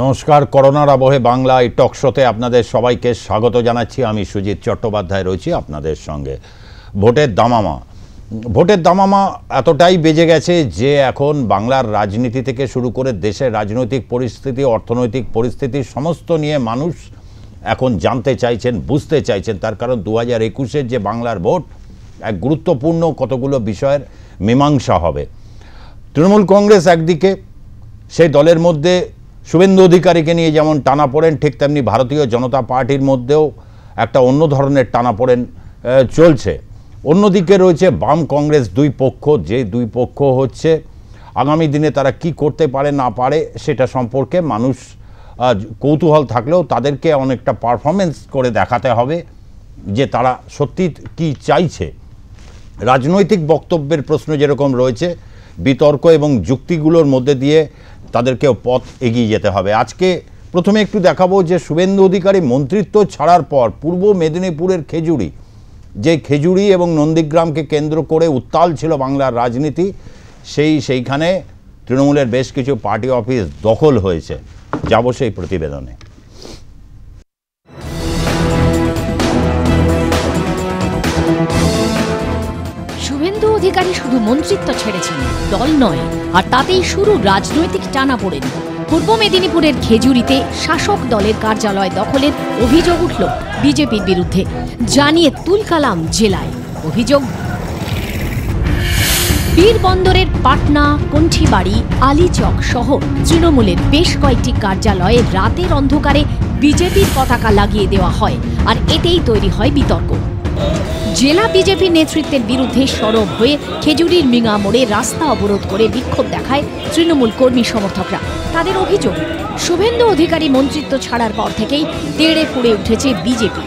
নমস্কার। করোনার আবহে বাংলা এই টক শোতে আপনাদের সবাইকে স্বাগত জানাচ্ছি। আমি সুজিত চট্টোপাধ্যায় রয়েছি আপনাদের সঙ্গে। ভোটের দামামা এতটাই বেজে গেছে যে এখন বাংলার রাজনীতি থেকে শুরু করে দেশের রাজনৈতিক পরিস্থিতি, অর্থনৈতিক পরিস্থিতি সমস্ত নিয়ে মানুষ এখন জানতে চাইছেন, বুঝতে চাইছেন। তার কারণ 2021-এর যে বাংলার ভোট এক গুরুত্বপূর্ণ কতগুলো বিষয়ের মীমাংসা হবে। তৃণমূল কংগ্রেস একদিকে, সেই দলের মধ্যে শুভেন্দু অধিকারীকে নিয়ে যেমন টানাপোড়েন, ঠিক তেমনি ভারতীয় জনতা পার্টির মধ্যেও একটা অন্য ধরনের টানাপোড়েন চলছে। অন্যদিকে রয়েছে বাম কংগ্রেস দুই পক্ষ, যে দুই পক্ষ হচ্ছে আগামী দিনে তারা কি করতে পারে না পারে সেটা সম্পর্কে মানুষ কৌতূহল থাকলেও তাদেরকে অনেকটা পারফরমেন্স করে দেখাতে হবে যে তারা সত্যি কি চাইছে। রাজনৈতিক বক্তব্যের প্রশ্ন যেরকম রয়েছে, বিতর্ক এবং যুক্তিগুলোর মধ্যে দিয়ে তাদেরকেও পথ এগিয়ে যেতে হবে। আজকে প্রথমে একটু দেখাবো যে শুভেন্দু অধিকারী মন্ত্রিত্ব ছাড়ার পর পূর্ব মেদিনীপুরের খেজুরি, যে খেজুরি এবং নন্দীগ্রামকে কেন্দ্র করে উত্তাল ছিল বাংলার রাজনীতি, সেইখানে তৃণমূলের বেশ কিছু পার্টি অফিস দখল হয়েছে। যাব সেই প্রতিবেদনে। শুভেন্দু অধিকারী শুধু মন্ত্রিত্ব ছেড়েছেন, দল নয়, আর তাতেই শুরু রাজনৈতিক টানাপোড়েন। পূর্ব মেদিনীপুরের খেজুরিতে শাসক দলের কার্যালয় দখলের অভিযোগ উঠল বিজেপির বিরুদ্ধে, জানিয়ে তুলকালাম জেলায়। অভিযোগ, বীরবন্দরের পাটনা, কণ্ঠিবাড়ি, আলীচক সহ তৃণমূলের বেশ কয়েকটি কার্যালয়ে রাতের অন্ধকারে বিজেপির পতাকা লাগিয়ে দেওয়া হয়, আর এতেই তৈরি হয় বিতর্ক। জেলা বিজেপি নেতৃত্বের বিরুদ্ধে সরব হয়ে খেজুরির মিঙা মোড়ে রাস্তা অবরোধ করে বিক্ষোভ দেখায় তৃণমূল কর্মী সমর্থকরা। তাদের অভিযোগ, শুভেন্দু অধিকারী মন্ত্রিত্ব ছাড়ার পর থেকেই তেড়ে ফুঁড়ে উঠেছে বিজেপি।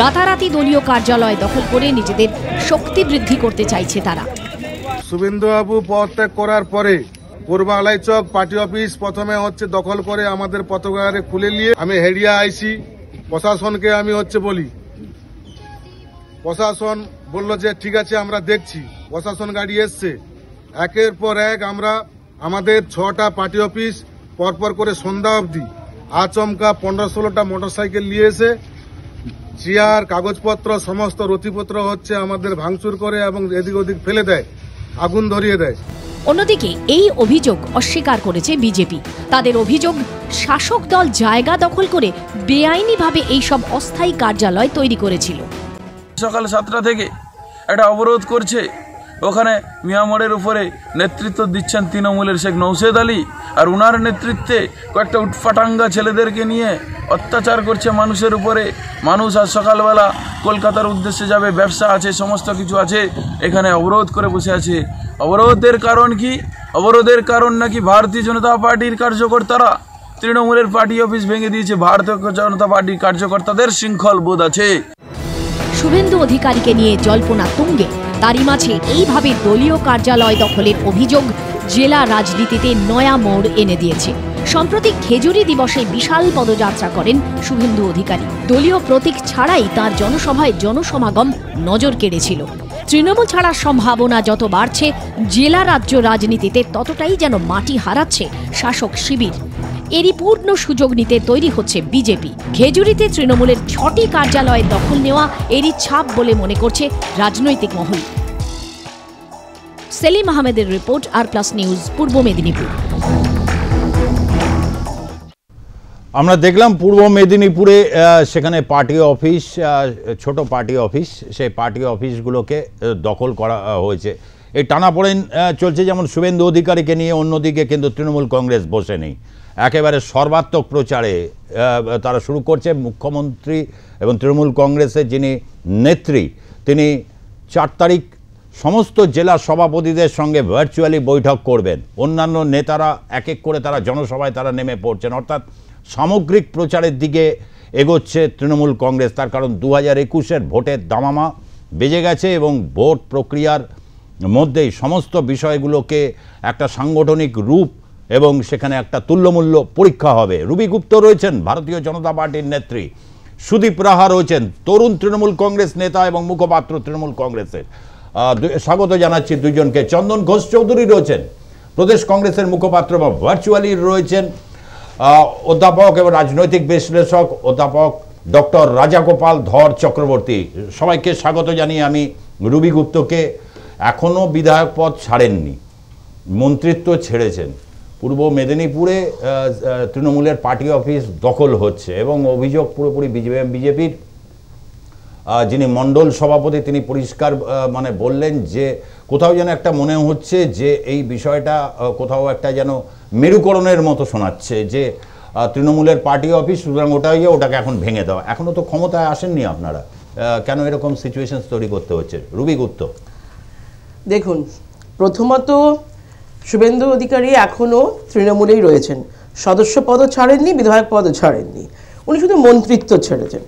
রাতারাতি দলীয় কার্যালয় দখল করে নিজেদের শক্তি বৃদ্ধি করতে চাইছে তারা। শুভেন্দু বাবু পদত্যাগ করার পরে পূর্ব আলাইচক পার্টি অফিস প্রথমে দখল করে আমাদের পতাকা খুলে নিয়ে আমি হেডিয়া আইসি প্রশাসনকে আমি বলি, প্রশাসন বললো যে ঠিক আছে আমরা দেখছি। প্রশাসন গাড়ি এসছে, একের পর এক আমরা আমাদের 6টা পার্টি অফিস পরপর করে সন্ধ্যা অবধি আচমকা 15-16টা মোটরসাইকেল নিয়ে এসে চেয়ার, কাগজপত্র, সমস্ত নথিপত্র আমাদের ভাঙচুর করে এবং এদিক ওদিক ফেলে দেয়, আগুন ধরিয়ে দেয়। অন্যদিকে এই অভিযোগ অস্বীকার করেছে বিজেপি। তাদের অভিযোগ, শাসক দল জায়গা দখল করে বেআইনিভাবে এইসব অস্থায়ী কার্যালয় তৈরি করেছিল। সকাল 7টা থেকে একটা অবরোধ করছে, ওখানে মিয়ামোড়ের উপরে নেতৃত্ব দিচ্ছেন তৃণমূলের শেখ নৌসেদ আলী, আর উনার নেতৃত্বে কয়েকটা উটফাটাঙ্গা ছেলেদেরকে নিয়ে অত্যাচার করছে মানুষের উপরে। মানুষ আজ সকালবেলা কলকাতার উদ্দেশ্যে যাবে, ব্যবসা আছে, সমস্ত কিছু আছে, এখানে অবরোধ করে বসে আছে। অবরোধের কারণ কি? অবরোধের কারণ নাকি ভারতীয় জনতা পার্টির কার্যকর্তারা তৃণমূলের পার্টি অফিস ভেঙে দিয়েছে। ভারতীয় জনতা পার্টির কার্যকর্তাদের শৃঙ্খল বোধ আছে। শুভেন্দু অধিকারীকে নিয়ে জল্পনা তুঙ্গে। তারই মাঝে এইভাবে দলীয় কার্যালয় দখলের অভিযোগ জেলা রাজনীতিতে নয়া মোড় এনে দিয়েছে। সম্প্রতি খেজুরি দিবসে বিশাল পদযাত্রা করেন শুভেন্দু অধিকারী। দলীয় প্রতীক ছাড়াই তার জনসভায় জনসমাগম নজর কেড়েছিল। তৃণমূল ছাড়ার সম্ভাবনা যত বাড়ছে, জেলা রাজ্য রাজনীতিতে ততটাই যেন মাটি হারাচ্ছে শাসক শিবির। এরই পূর্ণ সুযোগ নিতে তৈরি হচ্ছে বিজেপি। খেজুরিতে তৃণমূলের 6টি কার্যালয় দখল নেওয়া এরই ছাপ বলে মনে করছে রাজনৈতিক মহল। সেলিম আহমেদের রিপোর্ট, আর+ নিউজ, পূর্ব মেদিনীপুর। আমরা দেখলাম পূর্ব মেদিনীপুরে সেখানে পার্টি অফিস, ছোট পার্টি অফিস, সেই পার্টি অফিসগুলোকে দখল করা হয়েছে। এই টানাপোড়েন চলছে যেমন শুভেন্দু অধিকারীকে নিয়ে, অন্যদিকে কিন্তু তৃণমূল কংগ্রেস বসে নেই। একেবারে সর্বাত্মক প্রচারে তারা শুরু করছে। মুখ্যমন্ত্রী এবং তৃণমূল কংগ্রেসের যিনি নেত্রী, তিনি 4 তারিখ সমস্ত জেলা সভাপতিদের সঙ্গে ভার্চুয়ালি বৈঠক করবেন। অন্যান্য নেতারা এক এক করে তারা জনসভায় তারা নেমে পড়ছেন, অর্থাৎ সামগ্রিক প্রচারের দিকে এগোচ্ছে তৃণমূল কংগ্রেস। তার কারণ 2021-এর ভোটের দামামা বেজে গেছে এবং ভোট প্রক্রিয়ার মধ্যেই সমস্ত বিষয়গুলোকে একটা সাংগঠনিক রূপ এবং সেখানে একটা তুল্যমূল্য পরীক্ষা হবে। রুবি গুপ্ত রয়েছেন ভারতীয় জনতা পার্টির নেত্রী, সুদীপ রাহা রয়েছেন তরুণ তৃণমূল কংগ্রেস নেতা এবং মুখপাত্র তৃণমূল কংগ্রেসের। স্বাগত জানাচ্ছি দুইজনকে। চন্দন ঘোষ চৌধুরী রয়েছেন প্রদেশ কংগ্রেসের মুখপাত্র বা ভার্চুয়ালি রয়েছেন অধ্যাপক এবং রাজনৈতিক বিশ্লেষক অধ্যাপক ডক্টর রাজাগোপাল ধর চক্রবর্তী, সবাইকে স্বাগত জানিয়ে আমি রবি গুপ্তকে। এখনও বিধায়ক পদ ছাড়েননি, মন্ত্রিত্ব ছেড়েছেন। পূর্ব মেদিনীপুরে তৃণমূলের পার্টি অফিস দখল হচ্ছে এবং অভিযোগ পুরোপুরি বিজেপির যিনি মণ্ডল সভাপতি তিনি পরিষ্কার মানে বললেন যে কোথাও যেন একটা মনে হচ্ছে যে এই বিষয়টা কোথাও একটা যেন মেরুকরণের মতো শোনাচ্ছে, যে তৃণমূলের পার্টি অফিস, সুতরাং ওটাকে এখন ভেঙে দেওয়া। এখনও তো ক্ষমতায় আসেননি আপনারা, কেন এরকম সিচুয়েশন তৈরি করতে হচ্ছে? রবি গুপ্ত, দেখুন, প্রথমত শুভেন্দু অধিকারী এখনও তৃণমূলেই রয়েছেন, সদস্য পদও ছাড়েননি, বিধায়ক পদও ছাড়েননি, উনি শুধু মন্ত্রিত্ব ছেড়েছেন।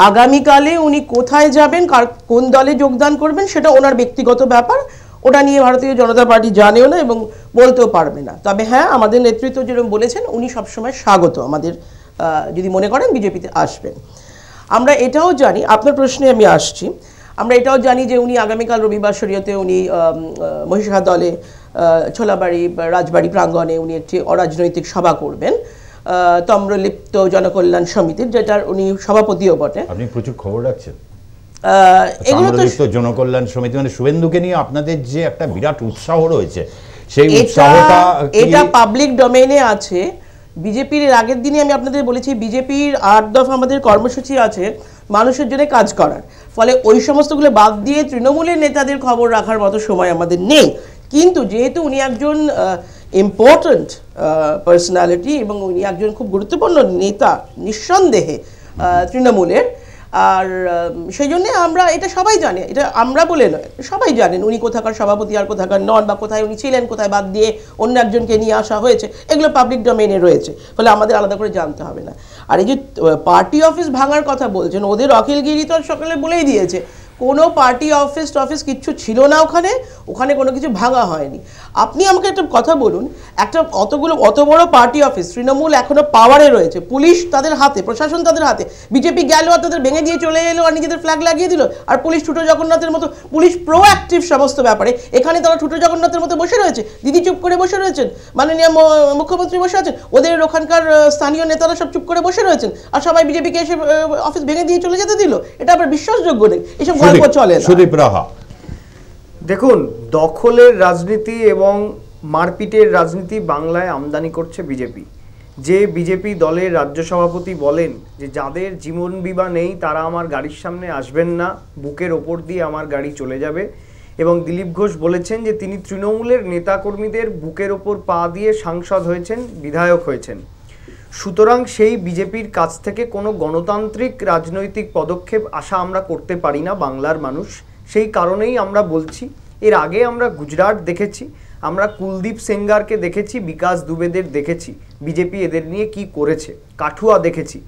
আগামীকালে উনি কোথায় যাবেন, কোন দলে যোগদান করবেন সেটা ওনার ব্যক্তিগত ব্যাপার, ওটা নিয়ে ভারতীয় জনতা পার্টি জানেও না এবং বলতেও পারবে না। তবে হ্যাঁ, আমাদের নেতৃত্ব যেরকম বলেছেন উনি সবসময় স্বাগত, আমাদের যদি মনে করেন বিজেপিতে আসবেন। আমরা এটাও জানি, আপনার প্রশ্নে আমি আসছি, আমরা এটাও জানি যে উনি আগামীকাল রবিবার শরীয়তে উনি মহিষাদল দলে ছোলাবাড়ি রাজবাড়ি প্রাঙ্গণে উনি একটি অরাজনৈতিক সভা করবেন তম্রলিপ্ত জনকল্যাণ সমিতির, যেটার উনি সভাপতিও বটে। আপনি প্রচুর খবর রাখছেন। এগুলো তো জনকল্যাণ সমিতি মানে শুভেন্দুকে নিয়ে আপনাদের যে একটা বিরাট উৎসাহ রয়েছে, সেই উৎসাহটা এটা পাবলিক ডোমেইনে আছে। বিজেপির এর আগের দিনে আমি আপনাদের বলেছি বিজেপির 8 দফা আমাদের কর্মসূচি আছে মানুষের জন্য কাজ করার, ফলে ওই সমস্তগুলো বাদ দিয়ে তৃণমূলের নেতাদের খবর রাখার মতো সময় আমাদের নেই। কিন্তু যেহেতু উনি একজন ইম্পর্ট্যান্ট পার্সোনালিটি এবং উনি একজন খুব গুরুত্বপূর্ণ নেতা নিঃসন্দেহে তৃণমূলের, আর সেই জন্যে আমরা এটা সবাই জানে, এটা আমরা বলে নয়, সবাই জানেন উনি কোথাকার সভাপতি আর কোথাকার নন, বা কোথায় উনি ছিলেন, কোথায় বাদ দিয়ে অন্য একজনকে নিয়ে আসা হয়েছে, এগুলো পাবলিক ডোমেইনে রয়েছে, ফলে আমাদের আলাদা করে জানতে হবে না। আর এই যে পার্টি অফিস ভাঙার কথা বলছেন, ওদের অখিলগিরি তো সকালে বলেই দিয়েছে কোনো পার্টি অফিস কিচ্ছু ছিল না, ওখানে কোনো কিছু ভাঙা হয়নি। আপনি আমাকে একটা কথা বলুন, একটা অত বড় পার্টি অফিস, তৃণমূল এখনো পাওয়ারে রয়েছে, পুলিশ তাদের হাতে, প্রশাসন তাদের হাতে, বিজেপি গেল আর তাদের ভেঙে দিয়ে চলে এলো আর নিজেদের ফ্ল্যাগ লাগিয়ে দিল, আর পুলিশ ঠুটো জগন্নাথের মতো, পুলিশ প্রোঅ্যাক্টিভ সমস্ত ব্যাপারে, এখানে তারা ঠুটো জগন্নাথের মতো বসে রয়েছে, দিদি চুপ করে বসে রয়েছেন, মাননীয় মুখ্যমন্ত্রী বসে আছেন, ওদের ওখানকার স্থানীয় নেতারা সব চুপ করে বসে রয়েছেন, আর সবাই বিজেপিকে এসে অফিস ভেঙে দিয়ে চলে যেতে দিল। এটা আবার বিশ্বাসযোগ্য নেই, এসব গল্প চলে না। দেখুন, দখলের রাজনীতি এবং মারপিটের রাজনীতি বাংলায় আমদানি করছে বিজেপি। যে বিজেপি দলের রাজ্য সভাপতি বলেন যে যাদের জীবন বিমা নেই তারা আমার গাড়ির সামনে আসবেন না, বুকের ওপর দিয়ে আমার গাড়ি চলে যাবে, এবং দিলীপ ঘোষ বলেছেন যে তিনি তৃণমূলের নেতাকর্মীদের বুকের ওপর পা দিয়ে সাংসদ হয়েছেন, বিধায়ক হয়েছেন। সুতরাং সেই বিজেপির কাছ থেকে কোনো গণতান্ত্রিক রাজনৈতিক পদক্ষেপ আশা আমরা করতে পারি না বাংলার মানুষ। সেই কারণেই আমরা বলছি, এর আগে আমরা গুজরাট দেখেছি, আমরা কুলদীপ সেঙ্গারকে দেখেছি, বিকাশ দুবেদের দেখেছি, বিজেপি এদের নিয়ে কি করেছে, কাঠুয়া দেখেছি।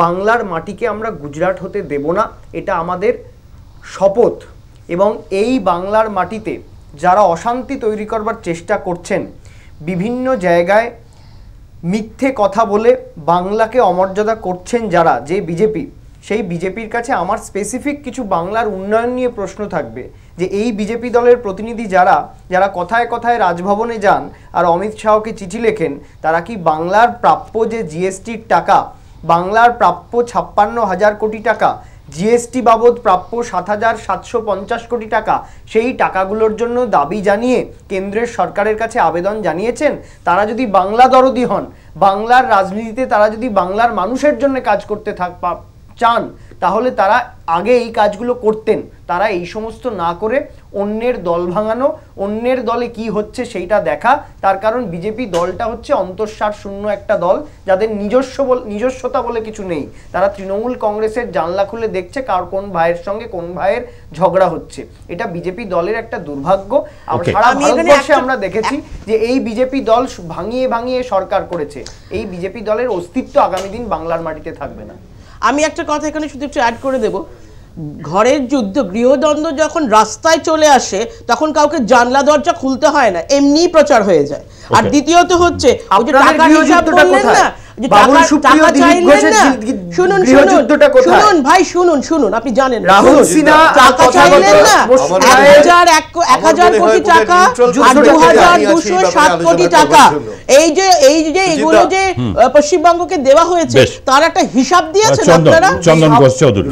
বাংলার মাটিকে আমরা গুজরাট হতে দেব না, এটা আমাদের শপথ। এবং এই বাংলার মাটিতে যারা অশান্তি তৈরি করবার চেষ্টা করছেন, বিভিন্ন জায়গায় মিথ্যে কথা বলে বাংলাকে অমর্যাদা করছেন যারা, যে বিজেপি, সেই বিজেপির কাছে আমার স্পেসিফিক কিছু বাংলার উন্নয়ন নিয়ে প্রশ্ন থাকবে যে এই বিজেপি দলের প্রতিনিধি যারা কথায় কথায় রাজভবনে যান আর অমিত শাহকে চিঠি লেখেন, তারা কি বাংলার প্রাপ্য যে জিএসটির টাকা, বাংলার প্রাপ্য 56,000 কোটি টাকা, জিএসটি বাবদ প্রাপ্য 7,750 কোটি টাকা, সেই টাকাগুলোর জন্য দাবি জানিয়ে কেন্দ্রের সরকারের কাছে আবেদন জানিয়েছেন? তারা যদি বাংলা দরদি হন, বাংলার রাজনীতিতে তারা যদি বাংলার মানুষের জন্য কাজ করতে চান, তাহলে তারা আগে এই কাজগুলো করতেন। তারা এই সমস্ত না করে অন্যের দল ভাঙানো, অন্যের দলে কি হচ্ছে সেইটা দেখা, তার কারণ বিজেপি দলটা হচ্ছে অন্তঃসার শূন্য একটা দল, যাদের নিজস্বতা বলে কিছু নেই। তারা তৃণমূল কংগ্রেসের জানলা খুলে দেখছে কার কোন ভাইয়ের সঙ্গে কোন ভাইয়ের ঝগড়া হচ্ছে। এটা বিজেপি দলের একটা দুর্ভাগ্য। সারা ভারতবর্ষে আমরা দেখেছি যে এই বিজেপি দল ভাঙিয়ে ভাঙিয়ে সরকার করেছে। এই বিজেপি দলের অস্তিত্ব আগামী দিন বাংলার মাটিতে থাকবে না। আমি একটা কথা এখানে শুধু একটু অ্যাড করে দেব, ঘরের যুদ্ধ, গৃহদ্বন্দ্ব যখন রাস্তায় চলে আসে তখন কাউকে জানলা দরজা খুলতে হয় না, এমনিই প্রচার হয়ে যায়। আর দ্বিতীয়ত হচ্ছে ওই যে টাকার হিসাব বললেন না, যে বাবুল টাকা সুপ্রিয়, টাকা দিলীপ চাইলেন ঘোষের না, শুনুন গৃহযুদ্ধটা কোথায়? শুনুন ভাই, শুনুন আপনি জানেন, রাহুল শুনুন, সিনহা টাকা চাইলেন না, 1,000 কোটি টাকা আর 2,207 কোটি টাকা, এই যে এগুলো যে পশ্চিমবঙ্গকে দেওয়া হয়েছে তার একটা হিসাব দিয়েছেন আপনারা? চন্দন ঘোষ চৌধুরী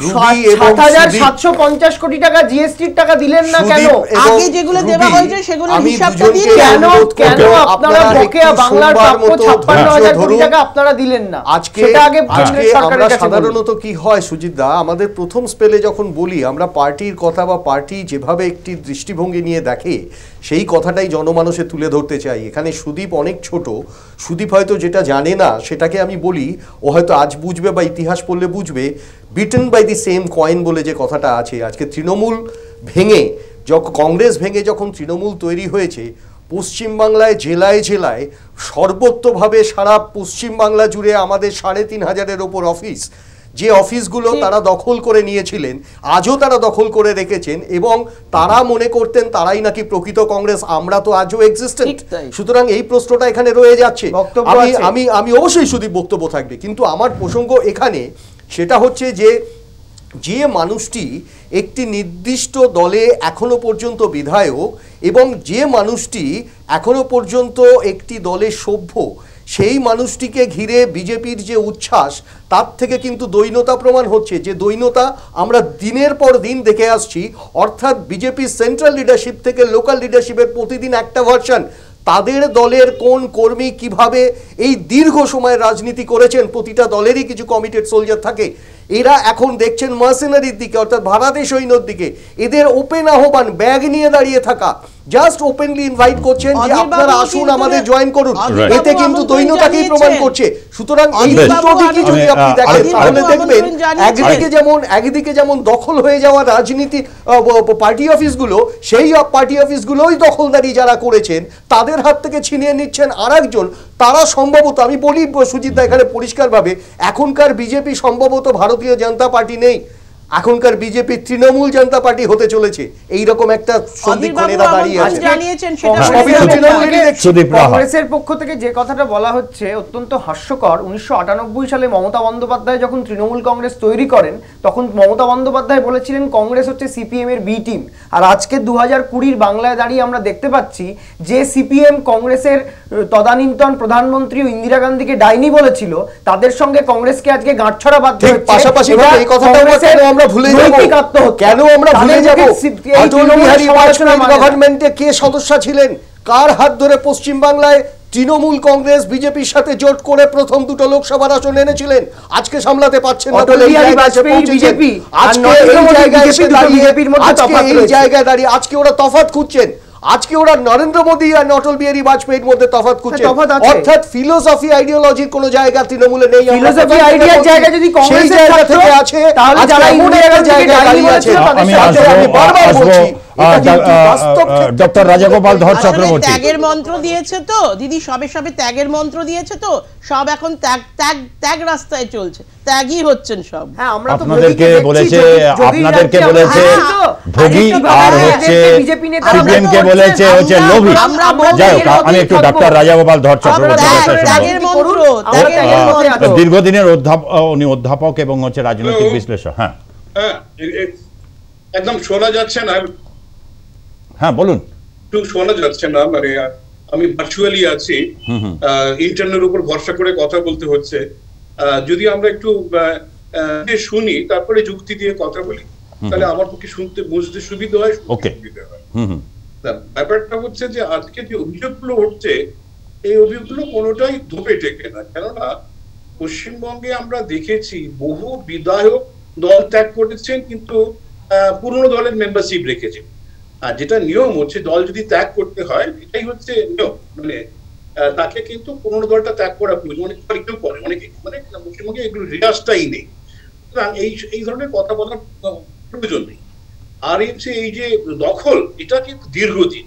7,750 কোটি টাকা জিএসটির টাকা দিলেন না কেন? আগে যেগুলো দেওয়া হয়েছে সেগুলো হিসাবটা দিন। কেন আপনারা বকেয়া বাংলার প্রাপ্য 56,000 কোটি টাকা আপনারা দিলেন না? সেটা আগে সরকারের কাছে সাধারণত কি হয় সুজিত দা, আমাদের প্রথম স্পেলে যখন বলি আমরা পার্টির কথা বা পার্টি যেভাবে একটি দৃষ্টিভঙ্গি নিয়ে দেখে সেই কথাটাই জনমানসে তুলে ধরতে চাই। এখানে সুদীপ অনেক ছোট, সুদীপ হয়তো যেটা জানে না সেটাকে আমি বলি, ও হয়তো আজ বুঝবে বা ইতিহাস পড়লে বুঝবে। Beaten by the same coin বলে যে কথাটা আছে, আজকে তৃণমূল ভেঙে যখন কংগ্রেস ভেঙে যখন তৃণমূল তৈরি হয়েছে, পশ্চিমবাংলায় জেলায় জেলায় সর্বত্রভাবে সারা পশ্চিমবাংলা জুড়ে আমাদের 3,500-এর ওপর অফিস, যে অফিসগুলো তারা দখল করে নিয়েছিলেন আজও তারা দখল করে রেখেছেন, এবং তারা মনে করতেন তারাই নাকি প্রকৃত কংগ্রেস। আমরা তো আজও এক্সিস্টেন্ট। সুতরাং এই প্রশ্নটা এখানে রয়ে যাচ্ছে। আমি অবশ্যই শুধু বক্তব্য থাকবে, কিন্তু আমার প্রসঙ্গ এখানে সেটা হচ্ছে যে মানুষটি একটি নির্দিষ্ট দলে এখনো পর্যন্ত বিধায়ক এবং যে মানুষটি এখনো পর্যন্ত একটি দলে সভ্য, সেই মানুষটিকে ঘিরে বিজেপির যে উচ্ছ্বাস, তার থেকে কিন্তু দৈন্যতা প্রমাণ হচ্ছে। যে দৈন্যতা আমরা দিনের পর দিন দেখে আসছি, অর্থাৎ বিজেপির সেন্ট্রাল লিডারশিপ থেকে লোকাল লিডারশিপের প্রতিদিন একটা ভার্সন। তাদের দলের কোন কর্মী কিভাবে এই দীর্ঘ সময় রাজনীতি করেছেন, প্রতিটা দলেরই কিছু কমিটেড সোলজার থাকে, এরা এখন দেখছেন মার্সেনারির দিকে, অর্থাৎ ভাড়াটে সৈন্যর দিকে। এদের ওপেন আহ্বান, ব্যাগ নিয়ে দাঁড়িয়ে থাকা, জাস্ট ওপেনলি ইনভাইট করছেন যে আপনারা আসুন আমাদের জয়েন করুন, এতে কিন্তু দৈন্যতাকেই প্রমাণ করছে। সুতরাং এই দুটোদিকই যদি আপনি দেখেন তাহলে দেখবেন একদিকে যেমন দখল হয়ে যাওয়া রাজনীতি পার্টি অফিসগুলো, সেই পার্টি অফিসগুলোই দখলদারি যারা করেছেন তাদের হাত থেকে ছিনিয়ে নিচ্ছেন আরেকজন। তারা সম্ভবত, আমি বলি সুজিত দা এখানে পরিষ্কারভাবে, এখনকার বিজেপি সম্ভবত ভারতীয় জনতা পার্টি নেই, এখনকার বিজেপি তৃণমূল জনতা পার্টি হতে চলেছে। এইরকম একটা সন্ধিক্ষণেরা দাঁড়িয়ে আছে। কংগ্রেসের পক্ষ থেকে যে কথাটা বলা হচ্ছে অত্যন্ত হাস্যকর। 1998 সালে মমতা বন্দ্যোপাধ্যায় যখন তৃণমূল কংগ্রেস তৈরি করেন, তখন মমতা বন্দ্যোপাধ্যায় বলেছিলেন কংগ্রেস হচ্ছে সিপিএম এর বি টিম। আর আজকে 2020 বাংলায় দাঁড়িয়ে আমরা দেখতে পাচ্ছি যে সিপিএম কংগ্রেসের তদানীন্তন প্রধানমন্ত্রী ইন্দিরা গান্ধীকে ডাইনি বলেছিল, তাদের সঙ্গে কংগ্রেসকে আজকে গাঁটছড়া বাঁধতে হচ্ছে। পাশাপাশি এই কথাটা আমরা ভুলে যাব, কেন আমরা ভুলে যাব অটল বিহারী বাজপেয়ী গভর্নমেন্টে কে সদস্য ছিলেন, কার হাত ধরে পশ্চিমবাংলায় তৃণমূল কংগ্রেস বিজেপির সাথে জোট করে প্রথম দুটো লোকসভার আসন এনেছিলেন। আজকে সামলাতে পারছেন না বলে এই জায়গায় দাঁড়িয়ে আজকে ওরা তফাৎ খুঁজছেন। আজকে ওরা নরেন্দ্র মোদী আর অটল বিহারী বাজপেয়ীর মধ্যে তফাৎ খুঁজছে, অর্থাৎ ফিলোসফি আইডিওলজির কোনো জায়গা তৃণমূলে নেই। ফিলোসফি আইডিয়ার জায়গা যদি কংগ্রেসের থেকে আছে, তাহলে যারা ইন্ডিয়ার জায়গায় দাঁড়িয়ে আছে আমি বারবার বলছি ডক্টর রাজাগোপাল ধর চক্রবর্তী ত্যাগের মন্ত্র দিয়েছে তো দিদি, সবে ত্যাগের মন্ত্র দিয়েছে তো, সব এখন ত্যাগ রাস্তায় চলছে, ত্যাগই হচ্ছেন সব। হ্যাঁ, আমরা তো আপনাদেরকে বলেছে ভোগী আর হচ্ছে সিপিএম কে বলেছে হচ্ছে লোভী। যাই হোক, আমি একটু ডক্টর রাজাগোপাল ধর চক্রবর্তী দীর্ঘদিনের অধ্যাপক এবং হচ্ছে রাজনৈতিক বিশ্লেষক। হ্যাঁ একদম শোনা যাচ্ছে না? হ্যাঁ বলুন। একটু শোনা যাচ্ছে না, মানে আমি ভার্চুয়ালি আছি, ইন্টারনেটের উপর ভরসা করে কথা বলতে হচ্ছে। যদি আমরা একটু শুনি তারপরে যুক্তি দিয়ে কথা বলি, তাহলে আমার পক্ষে শুনতে বুঝতে সুবিধা হয়। ওকে, ব্যাপারটা হচ্ছে যে আজকে যে অভিযোগগুলো উঠছে, এই অভিযোগগুলো কোনোটাই ধোপে টেকে না। কেননা পশ্চিমবঙ্গে আমরা দেখেছি বহু বিধায়ক দল ত্যাগ করেছেন, কিন্তু পুরনো দলের মেম্বারশিপ রেখেছেন। আর যেটা নিয়ম হচ্ছে, দল যদি ত্যাগ করতে হয় এটাই হচ্ছে নিয়ম, মানে তাকে কিন্তু পুরনো দলটা ত্যাগ করা প্রয়োজন। অনেক কেউ করে, অনেকে মানে পশ্চিমবঙ্গে এগুলো রেওয়াজটাই নেই। সুতরাং এই ধরনের কথা বলার প্রয়োজন নেই। আর হচ্ছে এই যে দখল, এটা কিন্তু দীর্ঘদিন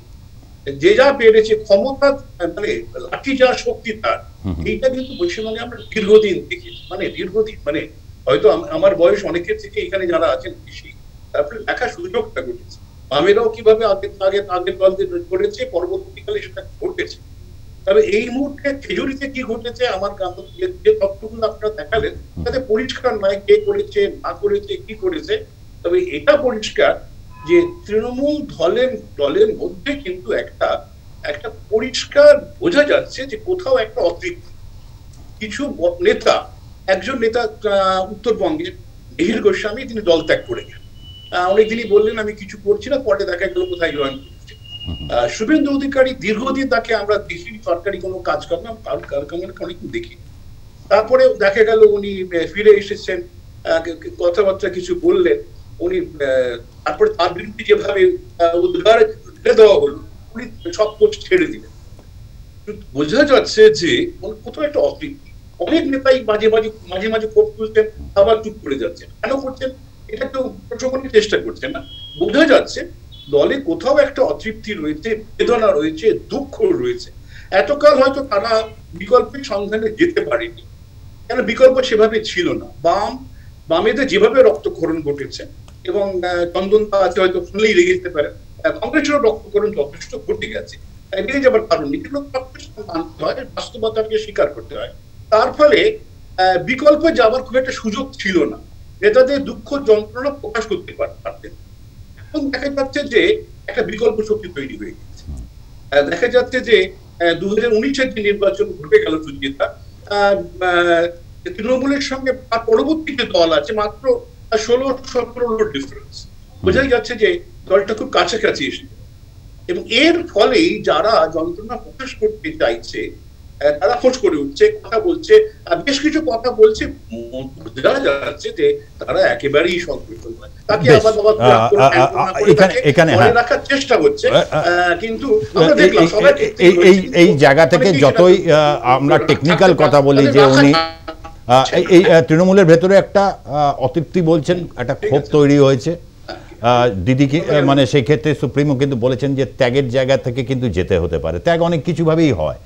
যে যা পেরেছে ক্ষমতা, মানে লাঠি যা শক্তি তার, এইটা কিন্তু পশ্চিমবঙ্গে আমরা দীর্ঘদিন দেখেছি। মানে দীর্ঘদিন, মানে হয়তো আমার বয়স অনেকের থেকে এখানে যারা আছেন বেশি, তারপরে দেখার সুযোগটা ঘটেছে। বামেরাও কিভাবে আগের দলদের করেছে, পরবর্তীকালে সেটা ঘটেছে। তবে এই মুহূর্তে খেজুরিতে কি ঘটেছে আমার যে তথ্যগুলো আপনারা দেখালেন তাতে পরিষ্কার নয় কে করেছে না করেছে কি করেছে। তবে এটা পরিষ্কার যে তৃণমূল দলের মধ্যে কিন্তু একটা পরিষ্কার বোঝা যাচ্ছে যে কোথাও একটা অতৃপ্তি। কিছু নেতা, একজন নেতা উত্তরবঙ্গের মিহির গোস্বামী, তিনি দল ত্যাগ করে গেলেন। অনেকদিনই বললেন আমি কিছু করছি না, পরে দেখা গেল কোথায় জয়েন করছে। শুভেন্দু অধিকারী দীর্ঘদিন তাকে আমরা দেখি সরকারি কোনো কাজকর্ম অনেকদিন দেখি, তারপরে দেখা গেল উনি ফিরে এসেছেন, কথাবার্তা কিছু বললেন উনি, তারপরে তার বিরুদ্ধে যেভাবে উদ্গার ঢেলে দেওয়া হলো উনি সব পোস্ট ছেড়ে দিলেন। বোঝা যাচ্ছে যে কোথাও একটা অতৃপ্তি। অনেক নেতাই মাঝে মাঝে ক্ষোভ তুলছেন, আবার চুপ করে যাচ্ছেন। কেন করছেন এটা কেউ প্রশমনের চেষ্টা করছেন না। বোঝা যাচ্ছে দলে কোথাও একটা অতৃপ্তি রয়েছে, বেদনা রয়েছে, দুঃখ রয়েছে। এতকাল হয়তো তারা বিকল্পের সন্ধানে যেতে পারেনি, কেন বিকল্প সেভাবে ছিল না। বামেদের যেভাবে রক্তক্ষরণ ঘটেছে, এবং চন্দন আছে হয়তো শুনলেই রেগে যেতে পারে, কংগ্রেসেরও রক্তক্ষরণ যথেষ্ট ঘটে গেছে, রেগে যাবার কারণ নেই, কিন্তু মানতে হয়, বাস্তবতাকে স্বীকার করতে হয়। তার ফলে বিকল্প যাবার খুব একটা সুযোগ ছিল না, নেতাদের দুঃখ যন্ত্রণা প্রকাশ করতে পারতেন। এখন দেখা যাচ্ছে যে একটা বিকল্প শক্তি তৈরি হয়ে গেছে। দেখা যাচ্ছে যে 2019-এর যে নির্বাচন ঘটে গেল সুজিতা, তৃণমূলের সঙ্গে তার পরবর্তী যে দল আছে মাত্র 16-17 ডিফারেন্স। বোঝাই যাচ্ছে যে দলটা খুব কাছাকাছি এসেছে, এবং এর ফলেই যারা যন্ত্রণা প্রকাশ করতে চাইছে তারা খোঁজ করে উঠছে, কথা বলছে, বেশ কিছু কথা বলছে। বোঝা যাচ্ছে যে তারা একেবারেই সন্তুষ্ট নয়, তাকে আবার এখানে রাখার চেষ্টা হচ্ছে। কিন্তু আমরা দেখলাম এই জায়গা থেকে যতই আমরা টেকনিক্যাল কথা বলি যে উনি এই তৃণমূলের ভেতরে একটা অতৃপ্তি বলছেন, একটা ক্ষোভ তৈরি হয়েছে দিদিকে, মানে সেই ক্ষেত্রে সুপ্রিমো কিন্তু বলেছেন যে ত্যাগের জায়গা থেকে কিন্তু যেতে হতে পারে। ত্যাগ অনেক কিছুভাবেই হয়,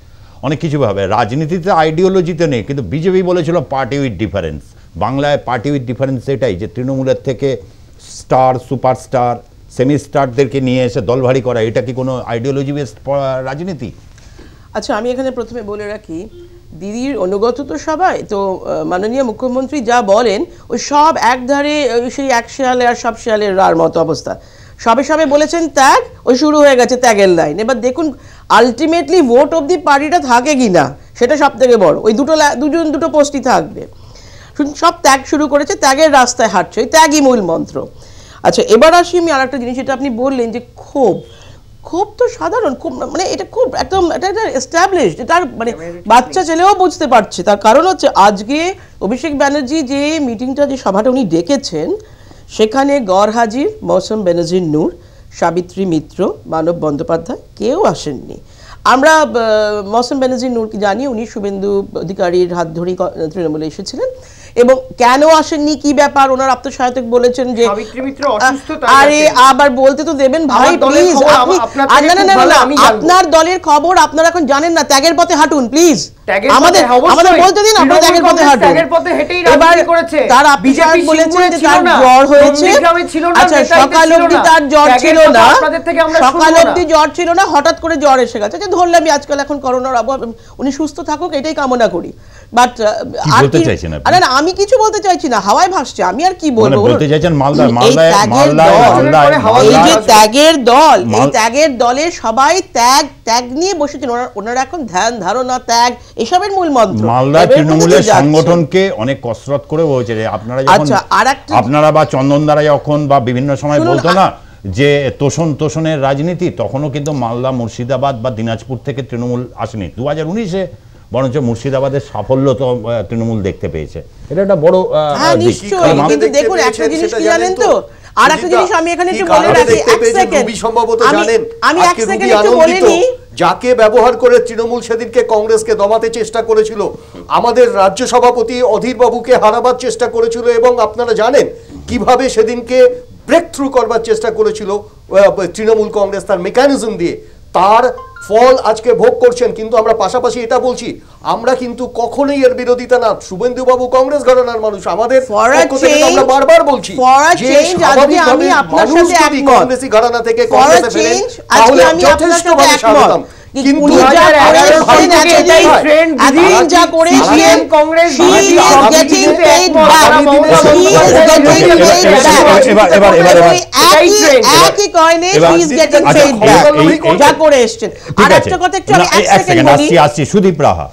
অনেক কিছুভাবে, রাজনীতিতে আইডিওলজিতে নেই, কিন্তু বিজেপি বলেছিল পার্টি উইথ ডিফারেন্স। বাংলায় পার্টি উইথ ডিফারেন্স এটাই যে তৃণমূলের থেকে স্টার, সুপারস্টার, সেমি স্টারদেরকে নিয়ে এসে দল ভারী করা, এটা কি কোনো আইডিওলজি বেসড রাজনীতি? আচ্ছা, আমি এখানে প্রথমে বলে রাখি, দিদির অনুগত তো সবাই, তো মাননীয় মুখ্যমন্ত্রী যা বলেন ওই সব একধারে, সেই এক শেয়ালে আর সব শেয়ালের রার মতো অবস্থা। সবে বলেছেন ত্যাগ, ওই শুরু হয়ে গেছে ত্যাগের লাইন। এবার দেখুন আলটিমেটলি ভোট অবধি পার্টিটা থাকে কিনা, সেটা সব থেকে বড়। ওই দুটো পোস্টই থাকবে, সব ত্যাগ শুরু করেছে, ত্যাগের রাস্তায় হাঁটছে, ওই ত্যাগই মূল মন্ত্র। আচ্ছা, এবার আসি আমি আরেকটা জিনিস, যেটা আপনি বললেন যে ক্ষোভ তো সাধারণ, খুব মানে এটা খুব একদম এটা এস্টাবলিশড, এটা মানে বাচ্চা ছেলেও বুঝতে পারছে। তার কারণ হচ্ছে আজকে অভিষেক ব্যানার্জি যে মিটিংটা, যে সভাটা উনি ডেকেছেন, সেখানে গড় হাজির মৌসুম বেনজির নূর, সাবিত্রী মিত্র, মানব বন্দ্যোপাধ্যায়, কেউ আসেননি। আমরা মৌসুম বেনজির নূরকে জানি, উনি শুভেন্দু অধিকারীর হাত ধরেই তৃণমূলে এসেছিলেন, এবং কেন আসেননি কি ব্যাপার, ওনার আত্মসহায়ক বলেছেন যে আরে আবার বলতে তো দেবেন ভাই প্লিজ, আপনার দলের খবর আপনারা এখন জানেন না, ত্যাগের পথে হাঁটুন প্লিজ, আমাদের বলতে দিন, আমরা ত্যাগের পথে হাঁটুন। এবার তার বিজেপি বলেছেন যে তার জ্বর হয়েছে, আচ্ছা সকাল অবধি তার জ্বর ছিল না, সকাল অবধি জ্বর ছিল না, হঠাৎ করে জ্বর এসে গেছে। ধরলাম আজকাল এখন করোনার আবহাওয়া, উনি সুস্থ থাকুক এটাই কামনা করি। বাট আরে না, আমি কিছু বলতে চাইছি না, হাওয়ায় ভাসছে, আমি আর কি বলবো। এই যে ত্যাগের দল, এই ত্যাগের দলে সবাই ত্যাগ নিয়ে বসেছেন, ওনারা এখন ধ্যান ধারণা ত্যাগ এসবের মূল মন্ত্র। মালদার তৃণমূলের সংগঠনকে অনেক কসরত করে বলছে যে আপনারা যখন, আপনারা বা চন্দন দ্বারা যখন বা বিভিন্ন সময় বলতো না যে তোষণের রাজনীতি, তখনও কিন্তু মালদা, মুর্শিদাবাদ বা দিনাজপুর থেকে তৃণমূল আসেনি। 2019-এ বরঞ্চ মুর্শিদাবাদের সাফল্য তো তৃণমূল দেখতে পেয়েছে, এটা একটা বড় দিক। কিন্তু দেখুন একটা জিনিস কি জানেন তো, আর একটা জিনিস আমি এখানে একটু বলে রাখি, এক সেকেন্ড, আমি এক সেকেন্ড একটু বলে নিই। যাকে ব্যবহার করে তৃণমূল সেদিনকে কংগ্রেসকে দমাতে চেষ্টা করেছিল, আমাদের রাজ্য সভাপতি অধীর বাবুকে হারাবার চেষ্টা করেছিল, এবং আপনারা জানেন কিভাবে সেদিনকে ব্রেক থ্রু করবার চেষ্টা করেছিল তৃণমূল কংগ্রেস তার মেকানিজম দিয়ে, তার ফল আজকে ভোগ করছেন। কিন্তু আমরা পাশাপাশি এটা বলছি, আমরা কিন্তু কখনোই এর বিরোধিতা না, শুভেন্দু বাবু কংগ্রেস ঘরানার মানুষ, আমাদের পক্ষ থেকে আমরা বারবার বলছি যে স্বাভাবিকভাবে মানুষ যদি কংগ্রেসি ঘরানা থেকে কংগ্রেসে ফেরেন তাহলে যথেষ্টভাবে স্বাগতম। কিন্তু উনি যা 2011 করেছেন থেকে এটাই trend, এতদিন যা করেছেন Congress she is getting paid back. She is getting paid back. একই কয়েনে she is getting paid back. যা করে এসছেন। আর একটা কথা একটু আমি এক সেকেন্ড বলি। আসছি সুদীপ রাহা।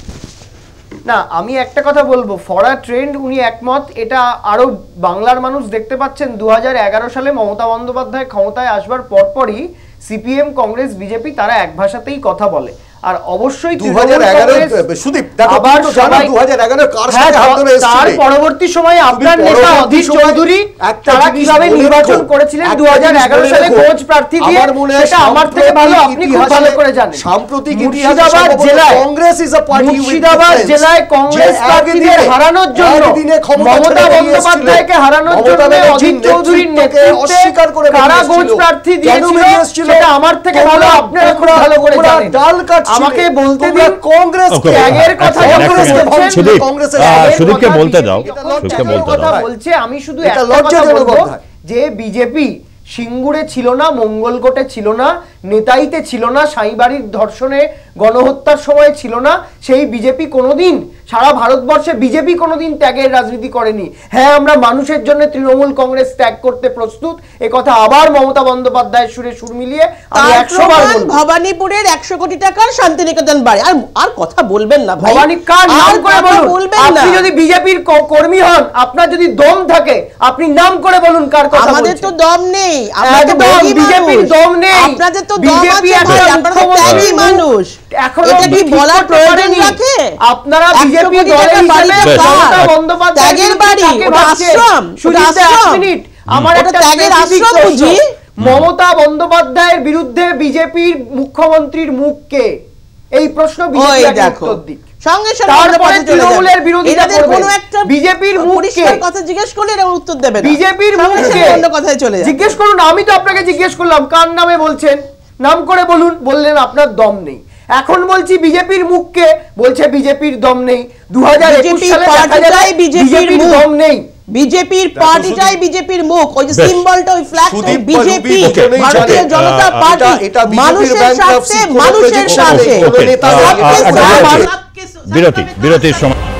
না, আমি একটা কথা বলবো, ফরা ট্রেন্ড উনি একমত, এটা আরো বাংলার মানুষ দেখতে পাচ্ছেন। 2011 সালে মমতা বন্দ্যোপাধ্যায় ক্ষমতায় আসবার পরপরই সিপিএম, কংগ্রেস, বিজেপি তারা এক ভাষাতেই কথা বলে। আর অবশ্যই 2011 সুদীপ দেখো আবার সবাই 2011 কার সাথে হাত ধরে এসেছিল, তার পরবর্তী সময়ে আপনার নেতা অধীর চৌধুরী তারা কিভাবে নির্বাচন করেছিলেন 2011 সালে কোচ প্রার্থী দিয়ে, সেটা আমার থেকে ভালো আপনি খুব ভালো করে জানেন। সাম্প্রতিক মুর্শিদাবাদ জেলায় Congress is a party, Murshidabad জেলায় কংগ্রেস প্রার্থীদের হারানোর জন্য, মমতা বন্দ্যোপাধ্যায়কে হারানোর জন্য অধীর চৌধুরীর নেতৃত্বে কারা কোচ প্রার্থী দিয়েছিল সেটা আমার থেকে ভালো আপনারা খুব ভালো করে জানেন। আমাকে বলতে দিন কংগ্রেস ত্যাগের কথা সুদীপকে বলতে দাও, কথা বলছে। আমি শুধু একটা কথা বলবো যে বিজেপি সিঙ্গুরে ছিল না, মঙ্গলকোটে ছিল না, নেতাইতে ছিল না, সাইবাড়ির ধর্ষণে গণহত্যার সময় ছিল না, সেই বিজেপি কোনোদিন সারা ভারতবর্ষে বিজেপি কোনোদিন ত্যাগের রাজনীতি করেনি। হ্যাঁ, আমরা মানুষের জন্য তৃণমূল কংগ্রেস ত্যাগ করতে প্রস্তুত, এ কথা আবার মমতা বন্দ্যোপাধ্যায়ের সুরে সুর মিলিয়ে আমি 100 বার বলবো। ভবানীপুরের 100 কোটি টাকার শান্তিনিকেতন বাড়ি, আর কথা বলবেন না ভাই, ভবানী কার নাম করে বলুন। আপনি যদি বিজেপির কর্মী হন, আপনার যদি দম থাকে আপনি নাম করে বলুন কার কথা বলছেন। আমাদের তো দম নেই, আমাদের বিজেপির দম নেই, আপনাদের তো দম আছে ভাই, আপনারা তো ত্যাগী মানুষ। এখন এটা কি বলার প্রয়োজন রাখে? আপনারা বিজেপি দলের হিসেবে মমতা বন্দ্যোপাধ্যায়ের বাড়ি, ওটা আশ্রম, সুজিতে 1 মিনিট আমার একটা ত্যাগের আশ্রম বুঝি। মমতা বন্দ্যোপাধ্যায়ের বিরুদ্ধে বিজেপির মুখ্যমন্ত্রীর মুখ কে? এই প্রশ্ন বিজেপি উত্তর দিক। সঙ্গে সঙ্গে তারপরে তৃণমূলের বিরোধিতা করবে। কোনো একটা বিজেপির মুখকে কথা জিজ্ঞেস করলে এরা উত্তর দেবে না। বিজেপির মুখকে অন্য কথায় চলে যায়। জিজ্ঞেস করুন, আমি তো আপনাকে জিজ্ঞেস করলাম কার নামে বলছেন, নাম করে বলুন, বললেন আপনার দম নেই। এখন বলছি বিজেপির মুখকে, বলছে বিজেপির দম নেই। 2021 সালে দেখা যায় বিজেপির দম নেই। বিজেপির পার্টিটাই বিজেপির মুখ, ওই যে সিম্বলটা, ওই ফ্ল্যাগটা বিজেপি, ভারতীয় জনতা পার্টি, মানুষের স্বার্থে, মানুষের সাথে। বিরতির সময়।